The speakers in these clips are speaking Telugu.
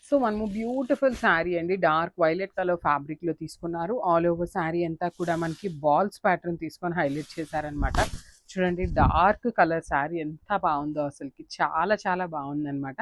సో మనము బ్యూటిఫుల్ శారీ అండి. డార్క్ వైలెట్ కలర్ ఫ్యాబ్రిక్‌లో తీసుకున్నారు. ఆల్ ఓవర్ శారీ అంతా కూడా మనకి బాల్స్ ప్యాటర్న్ తీసుకొని హైలైట్ చేశారనమాట. చూడండి డార్క్ కలర్ శారీ ఎంత బావుందో అసలకి. చాలా చాలా బావుందనమాట.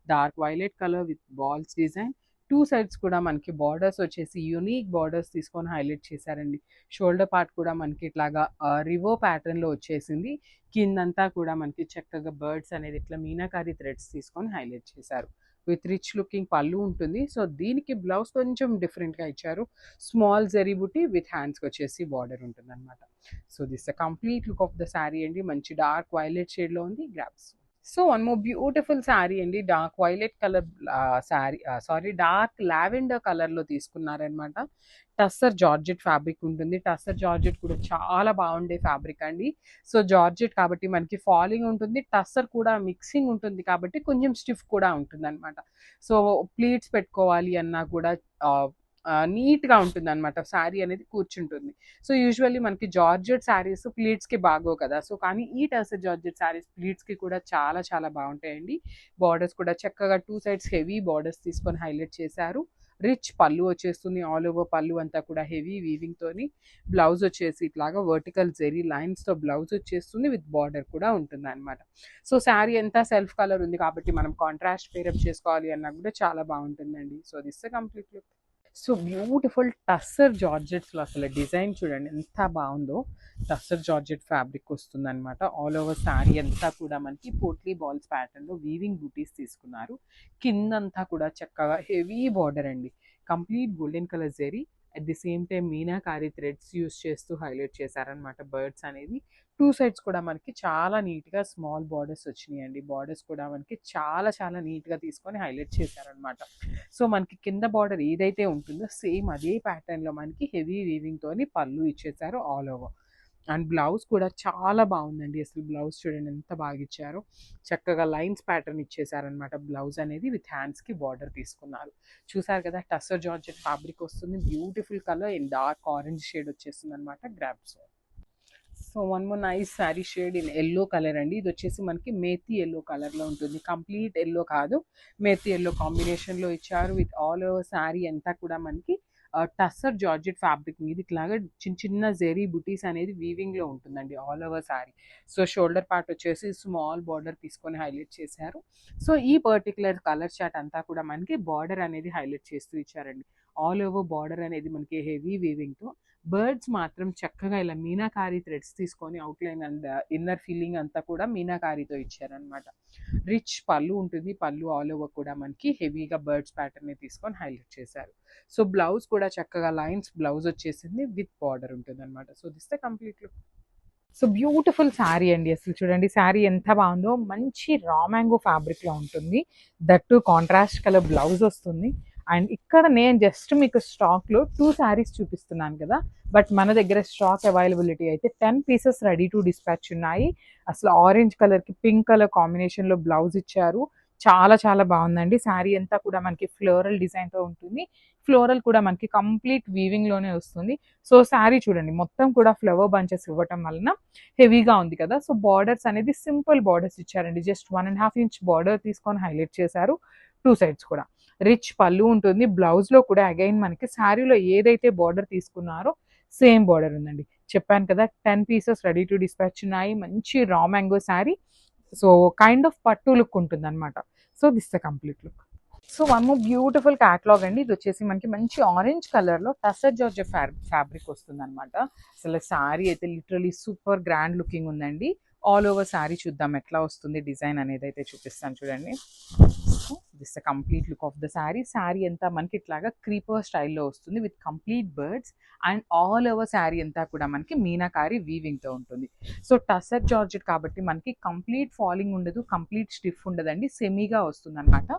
Dark violet colour with balls design. 2 sides కూడా మనకి బార్డర్స్ వచ్చేసి యూనిక్ బార్డర్స్ తీసుకొని హైలైట్ చేశారండి. షోల్డర్ పార్ట్ కూడా మనకి ఇట్లాగా రివో ప్యాటర్న్‌లో వచ్చేసింది. కిందంతా కూడా మనకి చక్కగా బర్డ్స్ అనేది ఇట్లా మీనాకారి థ్రెడ్స్ తీసుకొని హైలైట్ చేశారు. విత్ రిచ్ లుకింగ్ పళ్ళు ఉంటుంది. సో దీనికి బ్లౌజ్ కొంచెం డిఫరెంట్‌గా ఇచ్చారు. స్మాల్ జరీ బుటీ విత్ హ్యాండ్స్‌కి వచ్చేసి బార్డర్ ఉంటుందన్నమాట. So this the complete look of the sari అండి. మంచి డార్క్ వైలెట్ షేడ్‌లో ఉంది. Grabs. So one more beautiful sari అండి. Dark violet colour sorry dark lavender కలర్‌లో తీసుకున్నారనమాట. టస్సర్ జార్జెట్ ఫ్యాబ్రిక్ ఉంటుంది. టస్సర్ జార్జెట్ కూడా చాలా బాగుండే ఫ్యాబ్రిక్ అండి. సో జార్జెట్ కాబట్టి మనకి ఫాలింగ్ ఉంటుంది. టస్సర్ కూడా మిక్సింగ్ ఉంటుంది కాబట్టి కొంచెం స్టిఫ్ కూడా ఉంటుందన్నమాట. సో ప్లీట్స్ పెట్టుకోవాలి అన్నా కూడా నీట్‌గా ఉంటుందన్నమాట. శారీ అనేది కూర్చుంటుంది. సో యూజువల్లీ మనకి జార్జెట్ శారీస్ ప్లీట్స్‌కి బాగోవు కదా! సో కానీ ఈ టస్సర్ జార్జెట్ శారీస్ ప్లీట్స్‌కి కూడా చాలా చాలా బావుంటాయండి. బార్డర్స్ కూడా చక్కగా 2 సైడ్స్ హెవీ బార్డర్స్ తీసుకొని హైలైట్ చేశారు. రిచ్ పళ్ళు వచ్చేస్తుంది. ఆల్ ఓవర్ పళ్ళు అంతా కూడా హెవీ వీవింగ్‌తోని. బ్లౌజ్ వచ్చేసి ఇట్లాగా వర్టికల్ జెరీ లైన్స్‌తో బ్లౌజ్ వచ్చేస్తుంది. విత్ బార్డర్ కూడా ఉంటుందన్నమాట. సో శారీ అంతా సెల్ఫ్ కలర్ ఉంది కాబట్టి మనం కాంట్రాస్ట్ పేరప్ చేసుకోవాలి అన్నా కూడా చాలా బావుంటుందండి. So this the complete look. So beautiful tussar జార్జెట్స్‌లో అసలు డిజైన్ చూడండి ఎంత బావుందో. టస్సర్ జార్జెట్ ఫ్యాబ్రిక్ వస్తుందనమాట. ఆల్ ఓవర్ శారీ అంతా కూడా మనకి పోట్లీ బాల్స్ ప్యాటర్న్‌లో వీవింగ్ బూటీస్ తీసుకున్నారు. కిందంతా కూడా చక్కగా హెవీ బార్డర్ అండి. Complete golden colour zari at the same time meenakari threads use చేస్తూ హైలైట్ చేశారనమాట బర్డ్స్ అనేది. 2 సైడ్స్ కూడా మనకి చాలా నీట్‌గా స్మాల్ బార్డర్స్ వచ్చినాయండి. బార్డర్స్ కూడా మనకి చాలా చాలా నీట్‌గా తీసుకొని హైలైట్ చేశారనమాట. సో మనకి కింద బార్డర్ ఏదైతే ఉంటుందో సేమ్ అదే ప్యాటర్న్‌లో మనకి హెవీ వీవింగ్‌తోని పళ్ళు ఇచ్చేసారు ఆల్ ఓవర్. అండ్ బ్లౌజ్ కూడా చాలా బాగుందండి. అసలు బ్లౌజ్ చూడండి ఎంత బాగా ఇచ్చారో. చక్కగా లైన్స్ ప్యాటర్న్ ఇచ్చేసారనమాట. బ్లౌజ్ అనేది విత్ హ్యాండ్స్‌కి బార్డర్ తీసుకున్నారు. చూసారు కదా టస్సర్ జార్జెట్ ఫ్యాబ్రిక్ వస్తుంది. Beautiful colour in dark orange shade వచ్చేస్తుందనమాట. Grabs. So one more nice sari shade in yellow colour అండి. ఇది వచ్చేసి మనకి మేతి యెల్లో కలర్‌లో ఉంటుంది. కంప్లీట్ యెల్లో కాదు. మేతి యెల్లో కాంబినేషన్‌లో ఇచ్చారు. విత్ ఆల్ ఓవర్ శారీ అంతా కూడా మనకి టస్సర్ జార్జెట్ ఫ్యాబ్రిక్ మీద ఇట్లాగా చిన్న చిన్న జెరీ బుటీస్ అనేది వీవింగ్‌లో ఉంటుందండి all over sari. So shoulder part వచ్చేసి స్మాల్ బార్డర్ తీసుకొని హైలైట్ చేశారు. సో ఈ పర్టిక్యులర్ కలర్ చార్ట్ అంతా కూడా మనకి బార్డర్ అనేది హైలైట్ చేస్తూ ఇచ్చారండి. ఆల్ ఓవర్ బార్డర్ అనేది మనకి హెవీ వీవింగ్‌తో. బర్డ్స్ మాత్రం చక్కగా ఇలా మీనాకారి థ్రెడ్స్ తీసుకొని అవుట్‌లైన్ అండ్ ఇన్నర్ ఫీలింగ్ అంతా కూడా మీనాకారితో ఇచ్చారనమాట. రిచ్ పళ్ళు ఉంటుంది. పళ్ళు ఆల్ ఓవర్ కూడా మనకి హెవీగా బర్డ్స్ ప్యాటర్న్‌ని తీసుకొని హైలైట్ చేశారు. సో బ్లౌజ్ కూడా చక్కగా లైన్స్ బ్లౌజ్ వచ్చేసింది. విత్ బార్డర్ ఉంటుందన్నమాట. So this the complete look. So beautiful sari అండి. అసలు చూడండి శారీ ఎంత బాగుందో. మంచి రా మ్యాంగో ఫ్యాబ్రిక్‌లో ఉంటుంది. That two contrast colour blouse వస్తుంది. అండ్ ఇక్కడ నేను జస్ట్ మీకు స్టాక్‌లో 2 శారీస్ చూపిస్తున్నాను కదా! బట్ మన దగ్గర స్టాక్ అవైలబిలిటీ అయితే 10 పీసెస్ రెడీ టు డిస్పాచ్ ఉన్నాయి. అసలు ఆరెంజ్ కలర్‌కి పింక్ కలర్ కాంబినేషన్‌లో బ్లౌజ్ ఇచ్చారు. చాలా చాలా బాగుందండి. శారీ అంతా కూడా మనకి ఫ్లోరల్ డిజైన్‌తో ఉంటుంది. ఫ్లోరల్ కూడా మనకి కంప్లీట్ వీవింగ్‌లోనే వస్తుంది. సో శారీ చూడండి మొత్తం కూడా ఫ్లవర్ బంచెస్ ఇవ్వటం వలన హెవీగా ఉంది కదా! సో బార్డర్స్ అనేది సింపుల్ బార్డర్స్ ఇచ్చారండి. జస్ట్ 1.5 ఇంచ్ బార్డర్ తీసుకొని హైలైట్ చేశారు. 2 సైడ్స్ కూడా. రిచ్ పళ్ళు ఉంటుంది. బ్లౌజ్‌లో కూడా అగైన్ మనకి శారీలో ఏదైతే బార్డర్ తీసుకున్నారో సేమ్ బార్డర్ ఉందండి. చెప్పాను కదా 10 పీసెస్ రెడీ టు డిస్పాచ్ ఉన్నాయి. మంచి raw mango sari. So kind of పట్టు లుక్ ఉంటుందన్నమాట. So this the complete look. So one more beautiful catalogue అండి. ఇది వచ్చేసి మనకి మంచి ఆరెంజ్ కలర్‌లో టస్సర్ జార్జెట్ ఫ్యాబ్రిక్ వస్తుందన్నమాట. అసలు శారీ అయితే లిటరల్లీ సూపర్ గ్రాండ్ లుకింగ్ ఉందండి. ఆల్ ఓవర్ శారీ చూద్దాం ఎట్లా వస్తుంది డిజైన్ అనేది అయితే చూపిస్తాను చూడండి. This the complete look of the sari. Sari అంతా మనకి ఇట్లాగా క్రీపర్ స్టైల్‌లో వస్తుంది with complete birds. And all over sari అంతా కూడా మనకి మీనాకారి వీవింగ్‌తో ఉంటుంది. సో టస్సర్ జార్జెట్ కాబట్టి మనకి కంప్లీట్ ఫాలింగ్ ఉండదు. కంప్లీట్ స్టిఫ్ ఉండదండి. సెమీగా వస్తుందన్నమాట.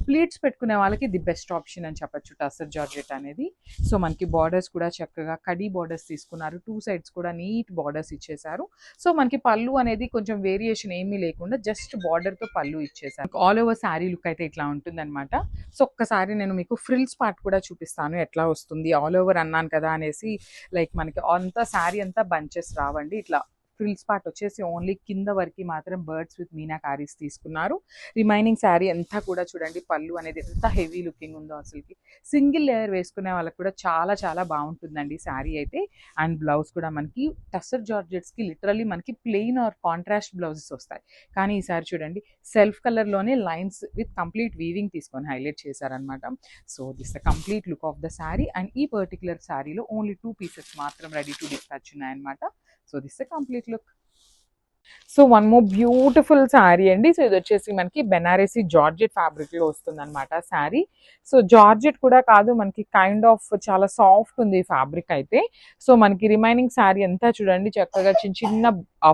ప్లీట్స్ పెట్టుకునే వాళ్ళకి ది బెస్ట్ ఆప్షన్ అని చెప్పొచ్చు టస్సర్ జార్జెట్ అనేది. సో మనకి బార్డర్స్ కూడా చక్కగా కడీ బార్డర్స్ తీసుకున్నారు. 2 సైడ్స్ కూడా నీట్ బార్డర్స్ ఇచ్చేసారు. సో మనకి పళ్ళు అనేది కొంచెం వేరియేషన్ ఏమీ లేకుండా జస్ట్ బార్డర్‌తో పళ్ళు ఇచ్చేసారు. ఆల్ ఓవర్ శారీ లుక్ అయితే ఇట్లా ఉంటుందన్నమాట. సో ఒక్కసారి నేను మీకు ఫ్రిల్స్ పార్ట్ కూడా చూపిస్తాను ఎట్లా వస్తుంది. ఆల్ ఓవర్ అన్నాను కదా అనేసి లైక్ మనకి అంతా శారీ అంతా బంచెస్ రావండి. ఇట్లా ఫ్రిల్స్ పార్ట్ వచ్చేసి ఓన్లీ కింద వరకు మాత్రం బర్డ్స్ విత్ మీనాకారీస్ తీసుకున్నారు. రిమైనింగ్ శారీ అంతా కూడా చూడండి పళ్ళు అనేది ఎంత హెవీ లుకింగ్ ఉందో అసలుకి. సింగిల్ లేయర్ వేసుకునే వాళ్ళకి కూడా చాలా చాలా బాగుంటుందండి శారీ అయితే. అండ్ బ్లౌజ్ కూడా మనకి టస్సర్ జార్జెట్స్కి లిటరల్లీ మనకి ప్లెయిన్ ఆర్ కాంట్రాస్ట్ బ్లౌజెస్ వస్తాయి. కానీ ఈసారి చూడండి సెల్ఫ్ కలర్లోనే లైన్స్ విత్ కంప్లీట్ వీవింగ్ తీసుకొని హైలైట్ చేశారనమాట. So this the complete look of the sari. And ఈ పర్టికులర్ శారీలో ఓన్లీ 2 పీసెస్ మాత్రం రెడీ టు డిస్పాచ్ ఉన్నాయన్నమాట. So this the complete look. So one more beautiful sari అండి. సో ఇది వచ్చేసి మనకి బెనారసీ జార్జెట్ ఫ్యాబ్రిక్లో వస్తుంది అనమాట శారీ. సో జార్జెట్ కూడా కాదు, మనకి కైండ్ ఆఫ్ చాలా సాఫ్ట్ ఉంది ఫ్యాబ్రిక్ అయితే. సో మనకి రిమైనింగ్ శారీ అంతా చూడండి చక్కగా చిన్న చిన్న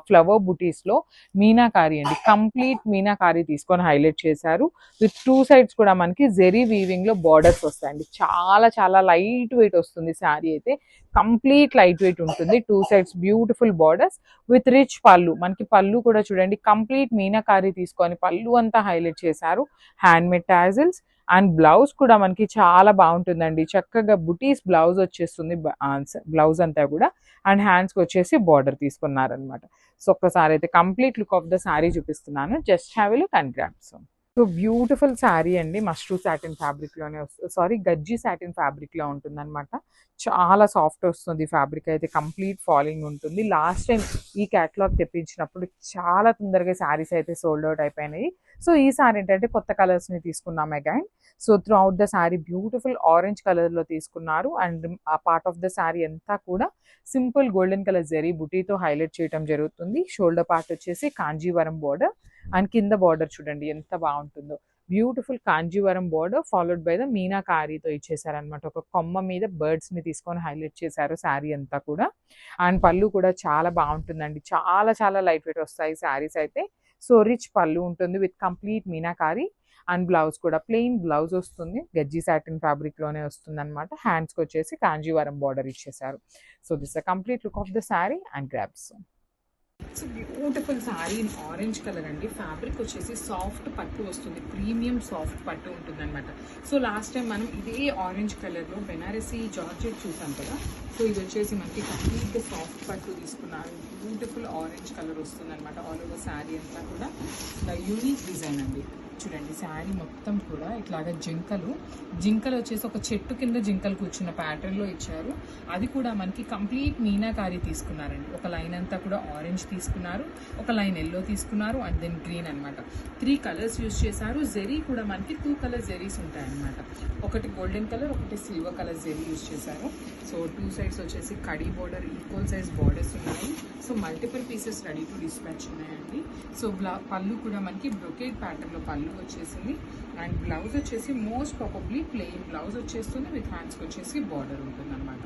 ఫ్లవర్ బుటీస్లో మీనాకారీ అండి, కంప్లీట్ మీనాకారీ తీసుకొని హైలైట్ చేశారు. విత్ 2 సైడ్స్ కూడా మనకి జెరీ వీవింగ్లో బార్డర్స్ వస్తాయండి. చాలా చాలా లైట్ వెయిట్ వస్తుంది శారీ అయితే, కంప్లీట్ లైట్ వెయిట్ ఉంటుంది. 2 sides beautiful borders with rich పళ్ళు. మనకి పళ్ళు కూడా చూడండి కంప్లీట్ మీనాకారీ తీసుకొని పళ్ళు అంతా హైలైట్ చేశారు. Handmade tassels. అండ్ బ్లౌజ్ కూడా మనకి చాలా బాగుంటుందండి, చక్కగా బుటీస్ బ్లౌజ్ వచ్చేస్తుంది బ్లౌజ్ అంతా కూడా. అండ్ హ్యాండ్స్కి వచ్చేసి బార్డర్ తీసుకున్నారనమాట. సో ఒక్కసారి అయితే complete look of the sari చూపిస్తున్నాను. Just have a look and grab some. So beautiful sari అండి, మష్రూ సాటిన్ ఫ్యాబ్రిక్లోనే వస్తుంది, గజ్జి సాటిన్ ఫ్యాబ్రిక్లో ఉంటుందన్నమాట. చాలా సాఫ్ట్ వస్తుంది ఫ్యాబ్రిక్ అయితే, కంప్లీట్ ఫాలింగ్ ఉంటుంది. లాస్ట్ టైం ఈ క్యాటలాగ్ తెప్పించినప్పుడు చాలా తొందరగా శారీస్ అయితే సోల్డ్ అవుట్ అయిపోయినాయి. సో ఈ శారీ ఏంటంటే కొత్త కలర్స్ని తీసుకున్నాం again. So through out the sari beautiful orange కలర్లో తీసుకున్నారు. అండ్ ఆ పార్ట్ ఆఫ్ ద శారీ అంతా కూడా సింపుల్ గోల్డెన్ కలర్ జరీ బుటీతో హైలైట్ చేయడం జరుగుతుంది. షోల్డర్ పార్ట్ వచ్చేసి కాంజీవరం బోర్డర్. అండ్ కింద బార్డర్ చూడండి ఎంత బాగుంటుందో, beautiful Kanjeevaram border followed by the మీనాకారీతో ఇచ్చేసారనమాట. ఒక కొమ్మ మీద బర్డ్స్ని తీసుకొని హైలైట్ చేశారు శారీ అంతా కూడా. అండ్ పళ్ళు కూడా చాలా బాగుంటుందండి, చాలా చాలా లైట్ వెయిట్ వస్తాయి శారీస్ అయితే. సో రిచ్ పళ్ళు ఉంటుంది with complete meenakari. And blouse కూడా ప్లెయిన్ బ్లౌజ్ వస్తుంది, గజ్జి సాటిన్ ఫ్యాబ్రిక్లోనే వస్తుంది అనమాట. హ్యాండ్స్కి వచ్చేసి కాంజీవరం బార్డర్ ఇచ్చేసారు. So this the complete look of the sari and grabs. So beautiful sari in orange colour అండి. ఫ్యాబ్రిక్ వచ్చేసి సాఫ్ట్ పట్టు వస్తుంది, ప్రీమియం సాఫ్ట్ పట్టు ఉంటుంది అనమాట. సో లాస్ట్ టైం మనం ఇదే ఆరెంజ్ కలర్లో బెనారసీ జార్జెట్ చూసాం కదా. సో ఇది వచ్చేసి మనకి కంప్లీట్గా సాఫ్ట్ పట్టు తీసుకున్నారు. బ్యూటిఫుల్ ఆరెంజ్ కలర్ వస్తుంది అనమాట ఆల్ ఓవర్ శారీ అంతా కూడా. యూనిక్ డిజైన్ అండి. చూడండి శారీ మొత్తం కూడా ఇట్లాగా జింకలు వచ్చేసి ఒక చెట్టు కింద జింకలు కూర్చున్న ప్యాటర్న్లో ఇచ్చారు. అది కూడా మనకి కంప్లీట్ మీనాకారీ తీసుకున్నారండి. ఒక లైన్ అంతా కూడా ఆరెంజ్ తీసుకున్నారు, ఒక లైన్ ఎల్లో తీసుకున్నారు, అండ్ దెన్ గ్రీన్ అనమాట. 3 కలర్స్ యూజ్ చేశారు. జెరీ కూడా మనకి 2 కలర్ జెరీస్ ఉంటాయన్నమాట. ఒకటి గోల్డెన్ కలర్, ఒకటి సిల్వర్ కలర్ జెరీ యూజ్ చేశారు. సో 2 సైడ్స్ వచ్చేసి కడీ బార్డర్, ఈక్వల్ సైజ్ బార్డర్స్ ఉన్నాయి. So multiple pieces ready to dispatch ఉన్నాయండి. సో పళ్ళు కూడా మనకి బ్రొకేడ్ ప్యాటర్న్లో పళ్ళు వచ్చేసింది. అండ్ బ్లౌజ్ వచ్చేసి మోస్ట్ ప్రాబబ్లీ ప్లెయిన్ బ్లౌజ్ వచ్చేస్తుంది విత్ హ్యాండ్స్కి వచ్చేసి బార్డర్ ఉంటుంది అనమాట.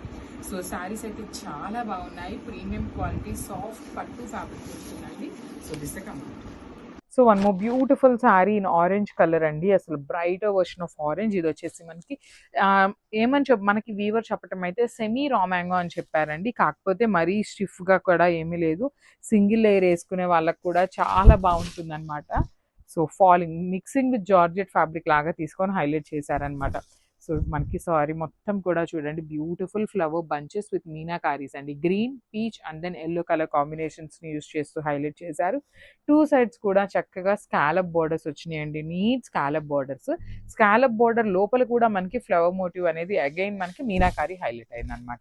సో శారీస్ అయితే చాలా బాగున్నాయి, ప్రీమియం క్వాలిటీ సాఫ్ట్ పట్టు ఫ్యాబ్రిక్ వస్తుందండి. So this complete. So one more beautiful sari in orange colour అండి, అసలు బ్రైటర్ వర్షన్ ఆఫ్ ఆరెంజ్. ఇది వచ్చేసి మనకి ఏమని మనకి వీవర్ చెప్పటం అయితే సెమీ రా మ్యాంగో అని చెప్పారండి. కాకపోతే మరీ స్టిఫ్గా కూడా ఏమీ లేదు, సింగిల్ లేయర్ వేసుకునే వాళ్ళకి కూడా చాలా బాగుంటుంది అనమాట. So falling mixing with georgette fabric లాగా తీసుకొని హైలైట్ చేశారనమాట. సో మనకి సారీ మొత్తం కూడా చూడండి బ్యూటిఫుల్ ఫ్లవర్ బంచెస్ విత్ మీనాకారీస్ అండి. Green, peach and then yellow colour కాంబినేషన్స్ని యూజ్ చేస్తూ హైలైట్ చేశారు. 2 సైడ్స్ కూడా చక్కగా స్కాలప్ బార్డర్స్ వచ్చినాయండి, neat scallop borders. Scallop border లోపల కూడా మనకి ఫ్లవర్ మోటివ్ అనేది అగైన్ మనకి మీనాకారీ హైలైట్ అయింది అనమాట.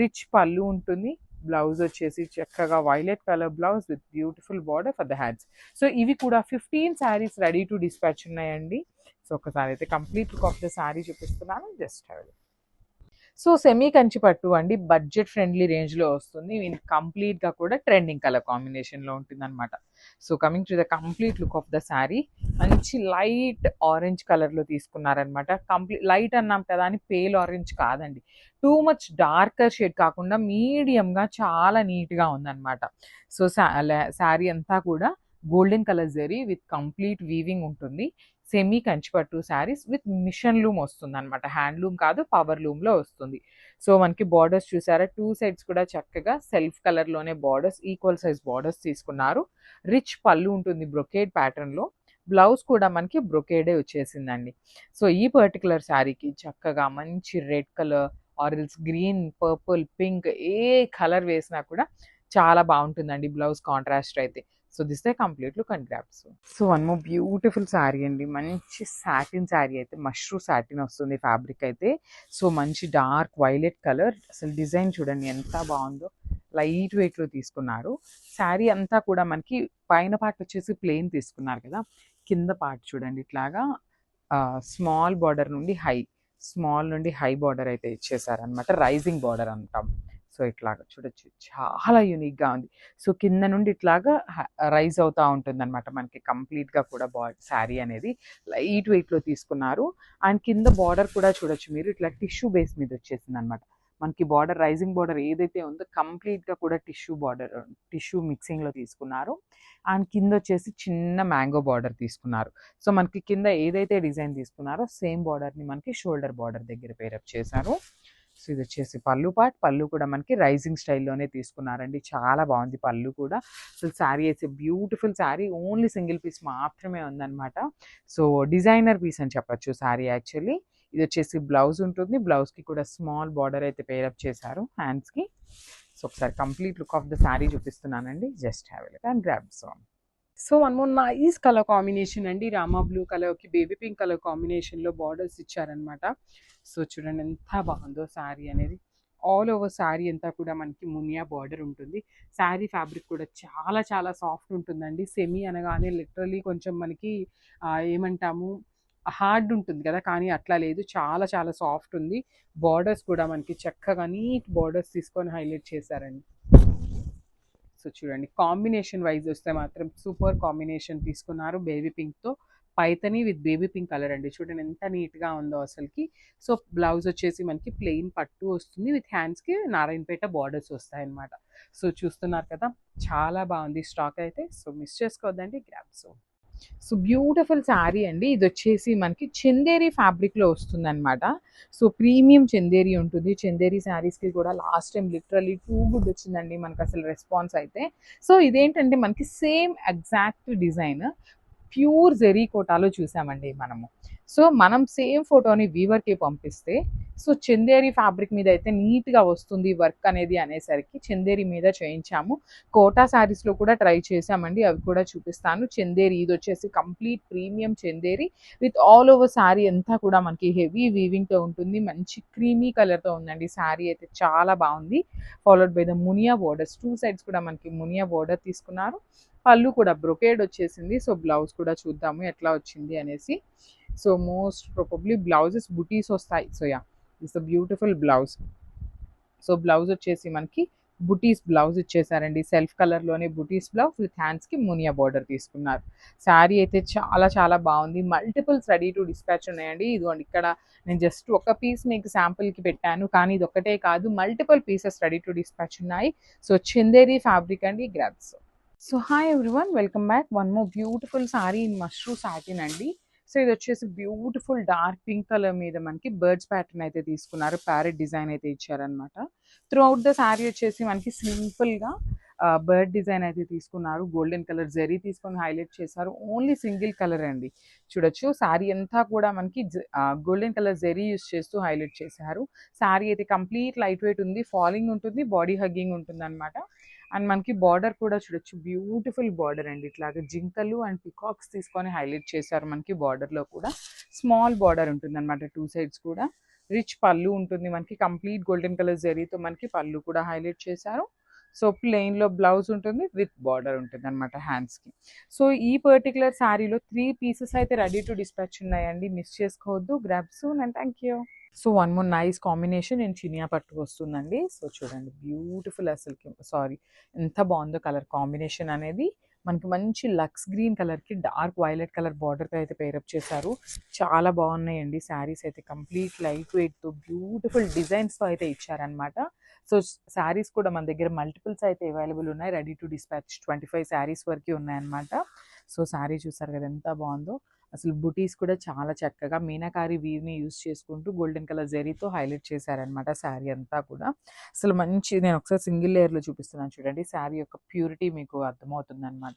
రిచ్ పళ్ళు ఉంటుంది. బ్లౌజ్ వచ్చేసి చక్కగా violet colour blouse with beautiful border for the hands. So ఇవి కూడా 15 శారీస్ రెడీ టు డిస్పాచ్ ఉన్నాయండి. సో ఒకసారి అయితే complete look of the sari చూపిస్తున్నాను. Just have a. So semi Kanchi పట్టు అండి, బడ్జెట్ ఫ్రెండ్లీ రేంజ్లో వస్తుంది. కంప్లీట్గా కూడా ట్రెండింగ్ కలర్ కాంబినేషన్లో ఉంటుంది అనమాట. So coming to the complete look of the sari, మంచి లైట్ ఆరెంజ్ కలర్లో తీసుకున్నారనమాట. కంప్లీట్ లైట్ అన్నాం కదా అని పేల్ ఆరెంజ్ కాదండి, టూ మచ్ డార్కర్ షేడ్ కాకుండా మీడియంగా చాలా నీట్గా ఉందన్నమాట. సో శారీ అంతా కూడా golden colour zari with complete weaving ఉంటుంది. సెమీ కంచిపట్టు శారీస్ విత్ మిషన్ లూమ్ వస్తుంది అనమాట, హ్యాండ్లూమ్ కాదు పవర్ లూమ్లో వస్తుంది. సో మనకి బార్డర్స్ చూసారా, 2 సైడ్స్ కూడా చక్కగా సెల్ఫ్ కలర్లోనే బార్డర్స్, ఈక్వల్ సైజ్ బార్డర్స్ తీసుకున్నారు. రిచ్ పళ్ళు ఉంటుంది బ్రొకేడ్ ప్యాటర్న్లో. బ్లౌజ్ కూడా మనకి బ్రొకేడే వచ్చేసిందండి. సో ఈ పర్టికులర్ శారీకి చక్కగా మంచి రెడ్ కలర్ ఆరెల్స్ గ్రీన్, పర్పుల్, పింక్ ఏ కలర్ వేసినా కూడా చాలా బాగుంటుందండి బ్లౌజ్ కాంట్రాస్ట్ అయితే. So this the complete look and grabs. So one more beautiful sari అండి, మంచి సాటిన్ శారీ అయితే, మష్రూ సాటిన్ వస్తుంది ఫ్యాబ్రిక్ అయితే. సో మంచి డార్క్ వైలెట్ కలర్, అసలు డిజైన్ చూడండి ఎంత బాగుందో, లైట్ వెయిట్లో తీసుకున్నారు. శారీ అంతా కూడా మనకి పైన పార్ట్ వచ్చేసి ప్లెయిన్ తీసుకున్నారు కదా, కింద పార్ట్ చూడండి ఇట్లాగా స్మాల్ బార్డర్ నుండి హై, స్మాల్ నుండి హై బార్డర్ అయితే ఇచ్చేసారనమాట, రైజింగ్ బార్డర్ అంటాం. సో ఇట్లాగా చూడొచ్చు, చాలా యూనిక్గా ఉంది. సో కింద నుండి ఇట్లాగా రైజ్ అవుతూ ఉంటుంది అనమాట మనకి కంప్లీట్గా కూడా శారీ అనేది లైట్ వెయిట్లో తీసుకున్నారు. అండ్ కింద బార్డర్ కూడా చూడొచ్చు మీరు, ఇట్లా టిష్యూ బేస్ మీద వచ్చేసింది అనమాట మనకి. బార్డర్ రైజింగ్ బార్డర్ ఏదైతే ఉందో కంప్లీట్గా కూడా టిష్యూ బార్డర్, టిష్యూ మిక్సింగ్లో తీసుకున్నారు. అండ్ కింద వచ్చేసి చిన్న మ్యాంగో బార్డర్ తీసుకున్నారు. సో మనకి కింద ఏదైతే డిజైన్ తీసుకున్నారో సేమ్ బార్డర్ని మనకి షోల్డర్ బార్డర్ దగ్గర పేరప్ చేశారు. సో ఇది వచ్చేసి పళ్ళు పార్ట్, పళ్ళు కూడా మనకి రైజింగ్ స్టైల్లోనే తీసుకున్నారండి, చాలా బాగుంది పళ్ళు కూడా. అసలు శారీ అయితే beautiful sari, only single piece మాత్రమే ఉందన్నమాట. సో డిజైనర్ పీస్ అని చెప్పొచ్చు శారీ యాక్చువల్లీ. ఇది వచ్చేసి బ్లౌజ్ ఉంటుంది, బ్లౌజ్కి కూడా స్మాల్ బార్డర్ అయితే పేరప్ చేశారు హ్యాండ్స్కి. సో ఒకసారి complete look of the sari చూపిస్తున్నానండి, just have a look and grab some. So one more nice colour combination అండి, రామా బ్లూ కలర్కి బేబీ పింక్ కలర్ కాంబినేషన్లో బార్డర్స్ ఇచ్చారనమాట. సో చూడండి ఎంత బాగుందో శారీ అనేది. ఆల్ ఓవర్ శారీ అంతా కూడా మనకి మునియా బార్డర్ ఉంటుంది. శారీ ఫ్యాబ్రిక్ కూడా చాలా చాలా సాఫ్ట్ ఉంటుందండి. సెమీ అనగానే లిటరలీ కొంచెం మనకి ఏమంటాము హార్డ్ ఉంటుంది కదా, కానీ అట్లా లేదు, చాలా చాలా సాఫ్ట్ ఉంది. బార్డర్స్ కూడా మనకి చక్కగా నీట్ బార్డర్స్ తీసుకొని హైలైట్ చేశారండి. సో చూడండి కాంబినేషన్ వైజ్ వస్తే మాత్రం సూపర్ కాంబినేషన్ తీసుకున్నారు బేబీ పింక్తో. Paithani with baby pink colour అండి, చూడండి ఎంత నీట్గా ఉందో అసలుకి. సో బ్లౌజ్ వచ్చేసి మనకి ప్లెయిన్ పట్టు వస్తుంది, విత్ హ్యాండ్స్కి నారాయణపేట బార్డర్స్ వస్తాయన్నమాట. సో చూస్తున్నారు కదా, చాలా బాగుంది స్టాక్ అయితే. సో మిస్ చేసుకోవద్దండి, గ్రాబ్. సో బ్యూటిఫుల్ శారీ అండి, ఇది వచ్చేసి మనకి చందేరి ఫ్యాబ్రిక్లో వస్తుంది అనమాట. సో ప్రీమియం చందేరి ఉంటుంది. చందేరి శారీస్కి కూడా last time literally too good వచ్చిందండి మనకు అసలు రెస్పాన్స్ అయితే. సో ఇదేంటంటే మనకి same exact design pure zari కోటాలో చూసామండి మనము. సో మనం సేమ్ ఫోటోని వీవర్కి పంపిస్తే, సో చందేరి ఫ్యాబ్రిక్ మీద అయితే నీట్గా వస్తుంది వర్క్ అనేది అనేసరికి చందేరి మీద చేయించాము. కోటా శారీస్లో కూడా ట్రై చేసామండి, అవి కూడా చూపిస్తాను. చందేరి ఇది వచ్చేసి complete premium Chanderi with all over sari అంతా కూడా మనకి హెవీ వీవింగ్తో ఉంటుంది. మంచి క్రీమీ కలర్తో ఉందండి శారీ అయితే, చాలా బాగుంది. Followed by the Muniya borders, two sides కూడా మనకి మునియా బోర్డర్ తీసుకున్నారు. పళ్ళు కూడా బ్రొకేడ్ వచ్చేసింది. సో బ్లౌజ్ కూడా చూద్దాము ఎట్లా వచ్చింది అనేసి. సో మోస్ట్ ప్రాబబ్లీ బ్లౌజెస్ బుటీస్ వస్తాయి. So yeah, it's a beautiful blouse. So blouse వచ్చేసి మనకి బుటీస్ బ్లౌజ్ ఇచ్చేసారండి, సెల్ఫ్ కలర్లోనే బుటీస్ బ్లౌజ్ విత్ హ్యాండ్స్కి మునియా బార్డర్ తీసుకున్నారు. శారీ అయితే చాలా చాలా బాగుంది. మల్టిపుల్స్ రెడీ టు డిస్పాచ్ ఉన్నాయండి. ఇదిగోండి ఇక్కడ నేను జస్ట్ ఒక పీస్ మీకు శాంపుల్కి పెట్టాను, కానీ ఇది ఒక్కటే కాదు, multiple pieces ready to dispatch ఉన్నాయి. సో చందేరి ఫ్యాబ్రిక్ అండి, grabs. So hi everyone, welcome back. One more beautiful sari in mashru satin అండి. సో ఇది వచ్చేసి బ్యూటిఫుల్ డార్క్ పింక్ కలర్ మీద మనకి బర్డ్స్ ప్యాటర్న్ అయితే తీసుకున్నారు, ప్యారెట్ డిజైన్ అయితే ఇచ్చారనమాట. త్రూ అవుట్ ద శారీ వచ్చేసి మనకి సింపుల్గా బర్డ్ డిజైన్ అయితే తీసుకున్నారు. గోల్డెన్ కలర్ జరీ తీసుకొని హైలైట్ చేశారు. ఓన్లీ సింగిల్ కలర్ అండి, చూడొచ్చు. శారీ అంతా కూడా మనకి గోల్డెన్ కలర్ జరీ యూస్ చేస్తూ హైలైట్ చేశారు. శారీ అయితే కంప్లీట్ లైట్ వెయిట్ ఉంది, ఫాలింగ్ ఉంటుంది, బాడీ హగ్గింగ్ ఉంటుంది అనమాట. అండ్ మనకి బార్డర్ కూడా చూడొచ్చు, బ్యూటిఫుల్ బార్డర్ అండి. ఇట్లాగా జింకలు అండ్ పికాక్స్ తీసుకొని హైలైట్ చేశారు. మనకి బార్డర్లో కూడా స్మాల్ బార్డర్ ఉంటుంది అనమాట, టూ సైడ్స్ కూడా. రిచ్ పళ్ళు ఉంటుంది మనకి, కంప్లీట్ గోల్డెన్ కలర్ జరీతో మనకి పళ్ళు కూడా హైలైట్ చేశారు. సో ప్లెయిన్లో బ్లౌజ్ ఉంటుంది, విత్ బార్డర్ ఉంటుంది అనమాట హ్యాండ్స్కి. సో ఈ పర్టికులర్ శారీలో 3 పీసెస్ అయితే రెడీ టు డిస్పాచ్ ఉన్నాయండి, మిస్ చేసుకోవద్దు. Grab soon and thank you. So one more nice combination నేను చినియా పట్టు వస్తుందండి. సో చూడండి బ్యూటిఫుల్, అసలుకి సారీ ఎంత బాగుందో కలర్ కాంబినేషన్ అనేది. మనకి మంచి లక్స్ గ్రీన్ కలర్కి డార్క్ వైలెట్ కలర్ బార్డర్తో అయితే పేరప్ చేశారు. చాలా బాగున్నాయండి శారీస్ అయితే, కంప్లీట్ లైట్ వెయిట్తో బ్యూటిఫుల్ డిజైన్స్తో అయితే ఇచ్చారనమాట. సో శారీస్ కూడా మన దగ్గర మల్టిపుల్స్ అయితే అవైలబుల్ ఉన్నాయి, రెడీ టు డిస్పాచ్ 25 శారీస్ వరకు ఉన్నాయన్నమాట. సో శారీ చూసారు కదా ఎంత బాగుందో. అసలు బుటీస్ కూడా చాలా చక్కగా మీనాకారి వీవ్ని యూస్ చేసుకుంటూ గోల్డెన్ కలర్ జరీతో హైలైట్ చేశారనమాట శారీ అంతా కూడా. అసలు మంచి, నేను ఒకసారి సింగిల్ లేయర్లో చూపిస్తున్నాను చూడండి, శారీ యొక్క ప్యూరిటీ మీకు అర్థమవుతుంది అనమాట.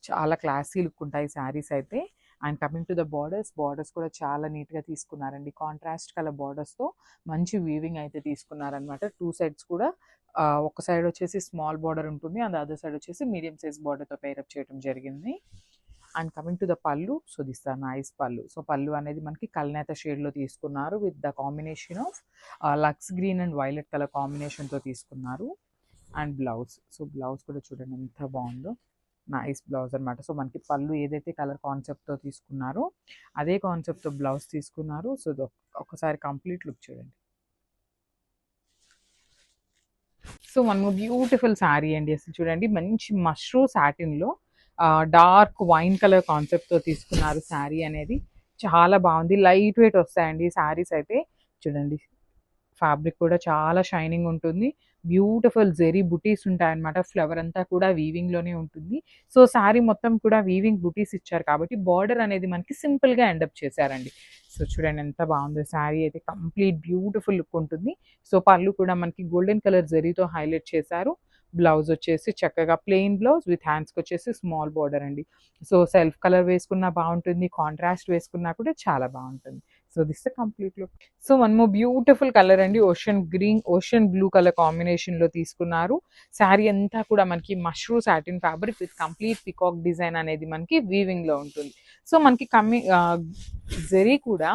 చాలా క్లాసీ లుక్ ఉంటాయి శారీస్ అయితే. And coming to the borders కూడా చాలా నీట్గా తీసుకున్నారండి. కాంట్రాస్ట్ కలర్ బార్డర్స్తో మంచి వీవింగ్ అయితే తీసుకున్నారనమాట. 2 సైడ్స్ కూడా ఒక సైడ్ వచ్చేసి స్మాల్ బార్డర్ ఉంటుంది, అండ్ అదర్ సైడ్ వచ్చేసి మీడియం సైజ్ బార్డర్తో పేరప్ చేయడం జరిగింది. And coming to the pallu, so this the nice pallu. So pallu అనేది మనకి కల్నేత షేడ్లో తీసుకున్నారు with the combination of lux green and violet colour కాంబినేషన్తో తీసుకున్నారు. అండ్ బ్లౌజ్, సో బ్లౌజ్ కూడా చూడండి ఎంత బాగుందో, నైస్ బ్లౌజ్ అనమాట. సో మనకి పళ్ళు ఏదైతే కలర్ కాన్సెప్ట్తో తీసుకున్నారో అదే కాన్సెప్ట్తో బ్లౌజ్ తీసుకున్నారు. సో ఒకసారి కంప్లీట్ లుక్ చూడండి. సో వన్ బ్యూటిఫుల్ శారీ అండి. అసలు చూడండి మంచి మష్రూమ్ సాటిన్లో డార్క్ వైన్ కలర్ కాన్సెప్ట్తో తీసుకున్నారు శారీ అనేది. చాలా బాగుంది, లైట్ వెయిట్ వస్తాయండి శారీస్ అయితే. చూడండి ఫ్యాబ్రిక్ కూడా చాలా షైనింగ్ ఉంటుంది. బ్యూటిఫుల్ జెరీ బుటీస్ ఉంటాయన్నమాట. ఫ్లవర్ అంతా కూడా వీవింగ్లోనే ఉంటుంది. సో శారీ మొత్తం కూడా వీవింగ్ బుటీస్ ఇచ్చారు కాబట్టి బార్డర్ అనేది మనకి సింపుల్గా ఎండప్ చేశారండి. సో చూడండి ఎంత బాగుందో శారీ అయితే, కంప్లీట్ బ్యూటిఫుల్ లుక్ ఉంటుంది. సో పళ్ళు కూడా మనకి గోల్డెన్ కలర్ జరీతో హైలైట్ చేశారు. బ్లౌజ్ వచ్చేసి చక్కగా ప్లెయిన్ బ్లౌజ్ విత్ హ్యాండ్స్కి వచ్చేసి స్మాల్ బార్డర్ అండి. సో సెల్ఫ్ కలర్ వేసుకున్నా బాగుంటుంది, కాంట్రాస్ట్ వేసుకున్నా కూడా చాలా బాగుంటుంది. So this the complete look. So one more beautiful colour అండి, ocean green ocean blue colour కాంబినేషన్లో తీసుకున్నారు. శారీ అంతా కూడా మనకి mushroom satin fabric with complete peacock design అనేది మనకి వీవింగ్లో ఉంటుంది. సో మనకి జరీ కూడా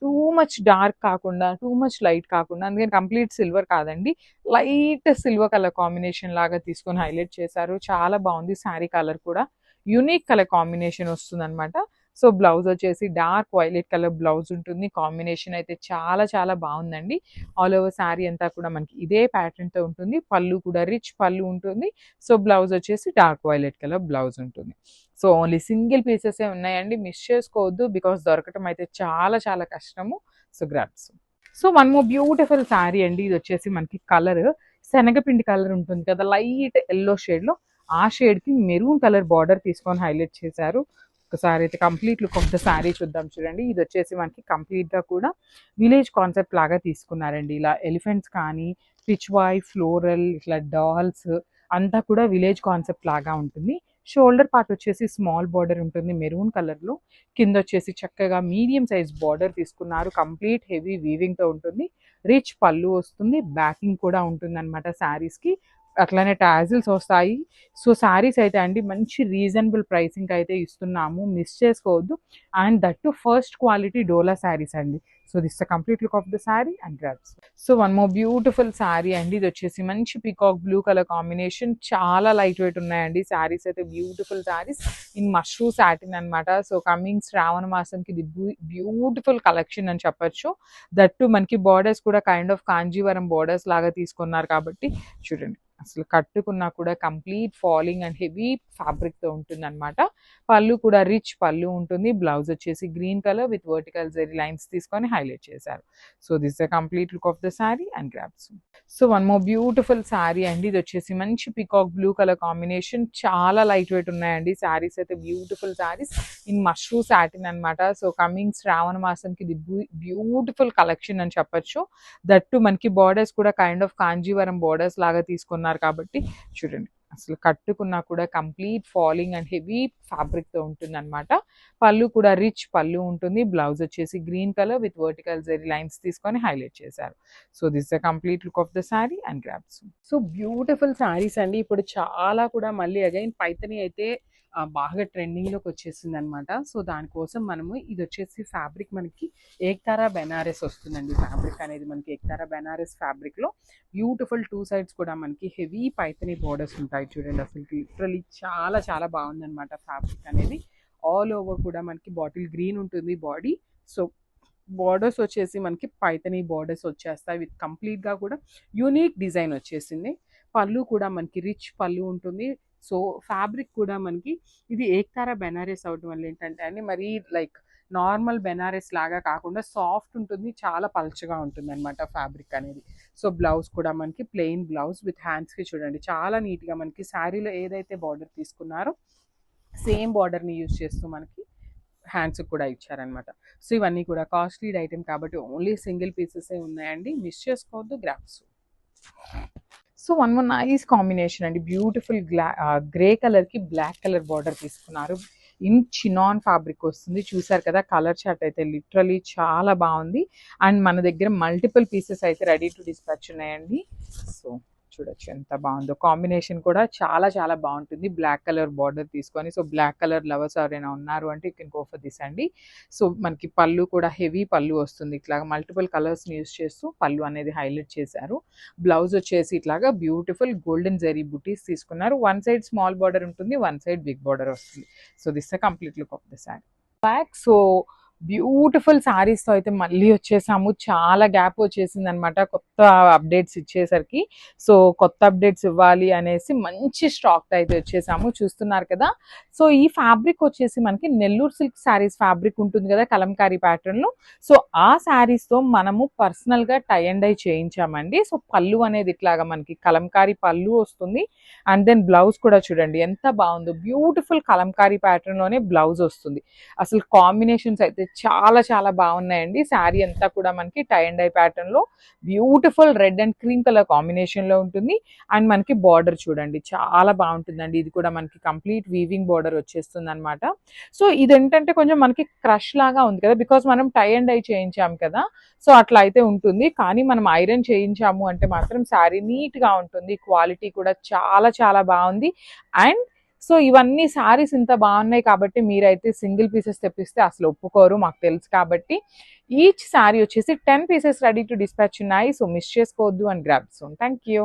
టూ మచ్ డార్క్ కాకుండా టూ మచ్ లైట్ కాకుండా, అందుకని కంప్లీట్ సిల్వర్ కాదండి, లైట్ సిల్వర్ కలర్ కాంబినేషన్ లాగా తీసుకొని హైలైట్ చేశారు. చాలా బాగుంది శారీ కలర్ కూడా, యూనిక్ కలర్ కాంబినేషన్ వస్తుంది అనమాట. సో బ్లౌజ్ వచ్చేసి డార్క్ వైలెట్ కలర్ బ్లౌజ్ ఉంటుంది. కాంబినేషన్ అయితే చాలా చాలా బాగుందండి. ఆల్ ఓవర్ శారీ అంతా కూడా మనకి ఇదే ప్యాటర్న్తో ఉంటుంది. పళ్ళు కూడా రిచ్ పళ్ళు ఉంటుంది. సో బ్లౌజ్ వచ్చేసి డార్క్ వైలెట్ కలర్ బ్లౌజ్ ఉంటుంది. సో ఓన్లీ సింగిల్ పీసెసే ఉన్నాయండి, మిస్ చేసుకోవద్దు, బికాస్ దొరకటం అయితే చాలా చాలా కష్టము. So grabs. So one more beautiful sari అండి. ఇది వచ్చేసి మనకి కలర్ శనగపిండి కలర్ ఉంటుంది కదా, లైట్ ఎల్లో షేడ్లో, ఆ షేడ్కి మెరూన్ కలర్ బార్డర్ తీసుకొని హైలైట్ చేశారు. ఒకసారి అయితే complete look of the sari చూద్దాం. చూడండి ఇది వచ్చేసి మనకి కంప్లీట్గా కూడా విలేజ్ కాన్సెప్ట్ లాగా తీసుకున్నారండి. ఇలా ఎలిఫెంట్స్ కానీ పిచ్ వాయ్ ఫ్లోరల్ ఇట్లా డాల్స్ అంతా కూడా విలేజ్ కాన్సెప్ట్ లాగా ఉంటుంది. షోల్డర్ పార్ట్ వచ్చేసి స్మాల్ బార్డర్ ఉంటుంది మెరూన్ కలర్లో. కింద వచ్చేసి చక్కగా మీడియం సైజ్ బార్డర్ తీసుకున్నారు. కంప్లీట్ హెవీ వీవింగ్తో ఉంటుంది. రిచ్ పళ్ళు వస్తుంది, బ్యాకింగ్ కూడా ఉంటుంది అనమాట శారీస్కి. అట్లానే టాజిల్స్ వస్తాయి. సో శారీస్ అయితే అండి మంచి రీజనబుల్ ప్రైసింగ్ అయితే ఇస్తున్నాము, మిస్ చేసుకోవద్దు. And that too first quality Dola saris అండి. So this the complete look of the sari and grabs. So one more beautiful sari అండి. ఇది వచ్చేసి మంచి పీకాక్ బ్లూ కలర్ కాంబినేషన్, చాలా లైట్ వెయిట్ ఉన్నాయండి శారీస్ అయితే. Beautiful saris in mushroom satin అనమాట. సో కమింగ్ శ్రావణ మాసంకి ఇది బ్యూటిఫుల్ కలెక్షన్ అని చెప్పొచ్చు. దట్ టు మనకి బార్డర్స్ కూడా కైండ్ ఆఫ్ కాంజీవరం బార్డర్స్ లాగా తీసుకున్నారు కాబట్టి చూడండి అసలు కట్టుకున్నా కూడా కంప్లీట్ ఫాలింగ్ అండ్ హెవీ ఫ్యాబ్రిక్తో ఉంటుంది అనమాట. పళ్ళు కూడా రిచ్ పళ్ళు ఉంటుంది. బ్లౌజ్ వచ్చేసి green colour with vertical zari lines తీసుకొని హైలైట్ చేశారు. So this the complete look of the sari and grabs. So one more beautiful sari అండి. ఇది వచ్చేసి మంచి పికాక్ బ్లూ కలర్ కాంబినేషన్, చాలా లైట్ వెయిట్ ఉన్నాయండి శారీస్ అయితే. Beautiful saris in mushroom satin అనమాట. సో కమింగ్ శ్రావణ మాసంకి ఇది బ్యూటిఫుల్ కలెక్షన్ అని చెప్పొచ్చు. దట్ టు మనకి బార్డర్స్ కూడా కైండ్ ఆఫ్ కాంజీవరం బార్డర్స్ లాగా తీసుకున్నారు కాబట్టి చూడండి అసలు కట్టుకున్నా కూడా కంప్లీట్ ఫాలింగ్ అండ్ హెవీ ఫ్యాబ్రిక్తో ఉంటుంది అనమాట. పళ్ళు కూడా రిచ్ పళ్ళు ఉంటుంది. బ్లౌజ్ వచ్చేసి green colour with vertical zari lines తీసుకొని హైలైట్ చేశారు. So this the complete look of the sari and grabs. So beautiful saris అండి. ఇప్పుడు చాలా కూడా మళ్ళీ అగైన్ పైతని అయితే బాగా ట్రెండింగ్లోకి వచ్చేసింది అనమాట. సో దానికోసం మనము ఇది వచ్చేసి ఫ్యాబ్రిక్ మనకి ఏక్తారా బెనారస్ వస్తుందండి. ఫ్యాబ్రిక్ అనేది మనకి ఏక్తారా బెనారస్ ఫ్యాబ్రిక్లో బ్యూటిఫుల్ 2 సైడ్స్ కూడా మనకి హెవీ పైతని బోర్డర్స్ ఉంటాయి. చూడండి అసలు లిటరలీ చాలా చాలా బాగుందన్నమాట ఫ్యాబ్రిక్ అనేది. ఆల్ ఓవర్ కూడా మనకి బాటిల్ గ్రీన్ ఉంటుంది బాడీ. సో బార్డర్స్ వచ్చేసి మనకి పైతని బార్డర్స్ వచ్చేస్తాయి విత్ కంప్లీట్గా కూడా యూనిక్ డిజైన్ వచ్చేసింది. పళ్ళు కూడా మనకి రిచ్ పళ్ళు ఉంటుంది. సో ఫ్యాబ్రిక్ కూడా మనకి ఇది ఏక్తారా బెనారస్ అవడం వల్ల ఏంటంటే అండి మరి లైక్ నార్మల్ బెనారస్ లాగా కాకుండా సాఫ్ట్ ఉంటుంది, చాలా పల్చగా ఉంటుంది అనమాట ఫ్యాబ్రిక్ అనేది. సో బ్లౌజ్ కూడా మనకి ప్లెయిన్ బ్లౌజ్ విత్ హ్యాండ్స్కి చూడండి చాలా నీట్గా మనకి శారీలో ఏదైతే బార్డర్ తీసుకున్నారో సేమ్ బార్డర్ని యూజ్ చేస్తూ మనకి హ్యాండ్స్కి కూడా ఇచ్చారనమాట. సో ఇవన్నీ కూడా కాస్ట్లీ ఐటెం కాబట్టి ఓన్లీ సింగిల్ పీసెసే ఉన్నాయండి, మిస్ చేసుకోవద్దు. Grasp. So one nice combination అండి. బ్యూటిఫుల్ గ్రే కలర్కి బ్లాక్ కలర్ బార్డర్ తీసుకున్నారు. ఇన్ చినాన్ ఫ్యాబ్రిక్ వస్తుంది. చూసారు కదా కలర్ చార్ట్ అయితే లిటరలీ చాలా బాగుంది. అండ్ మన దగ్గర మల్టిపుల్ పీసెస్ అయితే రెడీ టు డిస్పాచ్ ఉన్నాయండి. సో చూడొచ్చు ఎంత బాగుందో. కాంబినేషన్ కూడా చాలా చాలా బాగుంటుంది. బ్లాక్ కలర్ బార్డర్ తీసుకొని, సో బ్లాక్ కలర్ లవర్స్ ఎవరైనా ఉన్నారు అంటే you can go for this అండి. సో మనకి పళ్ళు కూడా హెవీ పళ్ళు వస్తుంది. ఇట్లాగా మల్టిపుల్ కలర్స్ని యూస్ చేస్తూ పళ్ళు అనేది హైలైట్ చేశారు. బ్లౌజ్ వచ్చేసి ఇట్లాగా బ్యూటిఫుల్ గోల్డెన్ జరీ బుటీస్ తీసుకున్నారు. వన్ సైడ్ స్మాల్ బార్డర్ ఉంటుంది, వన్ సైడ్ బిగ్ బార్డర్ వస్తుంది. So this the complete look of the sari back. So beautiful శారీస్తో అయితే మళ్ళీ వచ్చేసాము. చాలా గ్యాప్ వచ్చేసింది అనమాట కొత్త అప్డేట్స్ ఇచ్చేసరికి. సో కొత్త అప్డేట్స్ ఇవ్వాలి అనేసి మంచి స్టాక్ అయితే వచ్చేసాము. చూస్తున్నారు కదా. సో ఈ ఫ్యాబ్రిక్ వచ్చేసి మనకి నెల్లూరు సిల్క్ శారీస్ ఫ్యాబ్రిక్ ఉంటుంది కదా కలంకారీ ప్యాటర్న్లో. సో ఆ శారీస్తో మనము పర్సనల్గా tie and die చేయించామండి. So pallu అనేది ఇట్లాగా మనకి కలంకారీ పళ్ళు వస్తుంది. అండ్ దెన్ బ్లౌజ్ కూడా చూడండి ఎంత బాగుందో. బ్యూటిఫుల్ కలంకారీ ప్యాటర్న్లోనే బ్లౌజ్ వస్తుంది. అసలు కాంబినేషన్స్ అయితే చాలా చాలా బాగున్నాయండి. శారీ అంతా కూడా మనకి టై అండ్ డై ప్యాటర్న్ లో beautiful red and cream colour combination లో ఉంటుంది. అండ్ మనకి బార్డర్ చూడండి చాలా బాగుంటుందండి. ఇది కూడా మనకి కంప్లీట్ వీవింగ్ బార్డర్ వచ్చేస్తుంది అనమాట. సో ఇది ఏంటంటే కొంచెం మనకి క్రష్ లాగా ఉంది కదా, బికాస్ మనం టై అండ్ డై చేయించాం కదా. సో అట్లా అయితే ఉంటుంది. కానీ మనం ఐరన్ చేయించాము అంటే మాత్రం శారీ నీట్ గా ఉంటుంది. క్వాలిటీ కూడా చాలా చాలా బాగుంది. అండ్ సో ఇవన్నీ శారీస్ ఇంత బాగున్నాయి కాబట్టి మీరైతే సింగిల్ పీసెస్ తెప్పిస్తే అసలు ఒప్పుకోరు, మాకు తెలుసు కాబట్టి. ఈచ్ శారీ వచ్చేసి 10 పీసెస్ రెడీ టు డిస్పాచ్ ఉన్నాయి. సో మిస్ చేసుకోవద్దు and grab soon. Thank you.